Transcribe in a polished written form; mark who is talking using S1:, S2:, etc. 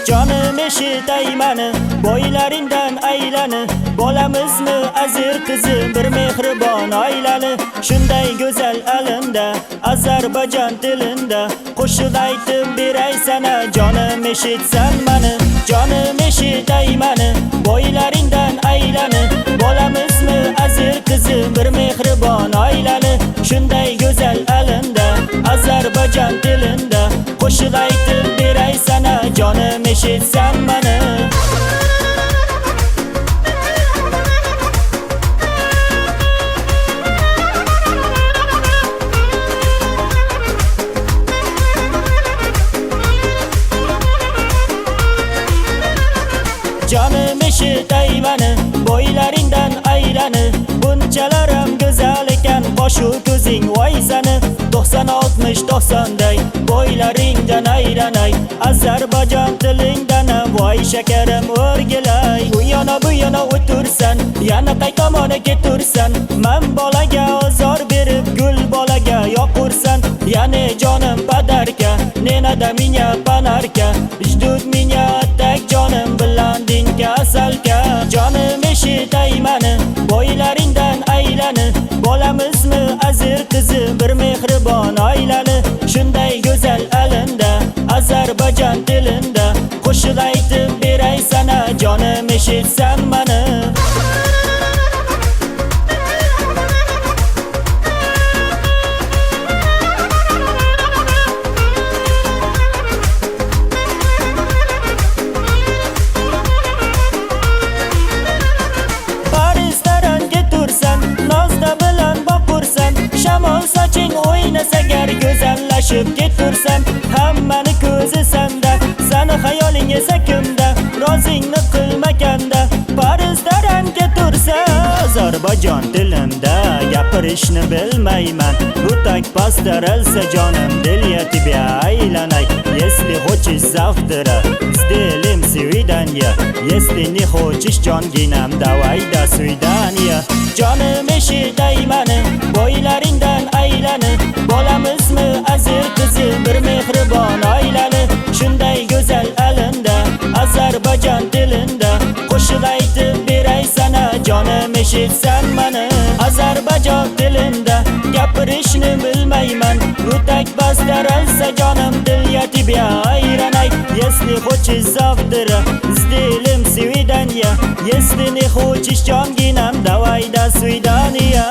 S1: Jonim eshitay mani, boylaringdan aylani. Bolamizmi azir qizim, bir mehribon oilali. Shunday go'zal alinda, Ozarbayjon tilinda qo'shiq aytib beray sana. Jonim eshitsan mani, jonim eshitay mani, boylaringdan aylani. Bolamizmi azir qizim, bir mehribon oilali. Shunday go'zal alinda, Ozarbayjon tilinda qo'shiq aytib beray sana. Jonim eshitsan mani. Jonim eshitay mani, boylaringdan aylani. Bunchalarim go'zal ekan, qoshu ko'zing voy sani. 90-60-90 day boylaringdan aylanay. Ozarbayjon tilingdan voy shakarim o'rgilay. U yana bu yana o'tursan, yana qay tomona ketursan. Men bolaga ozor berib, gul bolaga yoqursan. Yani jonim padarka, nenada minya panarka. Jdud minya tak jonim bilan kasalka. Jonim eshitay mani, boylaringdan aylani. Bolamizmi azir qizim, bir mehribon oilali. Shunday go'zal alinda, Ozarbayjon tilinda qo'shiq aytib beray sana. Jonim eshitsan mani. Shamol soching o'ynasa gar, go'zallashib ketursan. Hammani ko'zi sanda, sani hayoling esa kimda? Rozingni qilmaganda Parizda rangga tursa. Ozarbayjon tilimda gapirishni bilmayman. Bu tak pastaralsa jonim, dil ya тебя aylanay. Если хочешь завтра, сделаем свидание. Если не хочешь, jonginam, давай до свидания. Jonim eshitay mani, boylaringdan aylani. Bolamizmi azir qizim, bir mehribon oilali. Shunday go'zal alinda, Ozarbayjon tilinda qo'shiq aytib beray sana. Jonim eshitsan mani. Ozarbayjon tilinda gapirishni bilmayman. Bu tak pastaralsa jonim, dil ya тебя aylanay. Если хочешь завтра, сделаем свидание. Если не хочешь, jonginam, давай до свидания.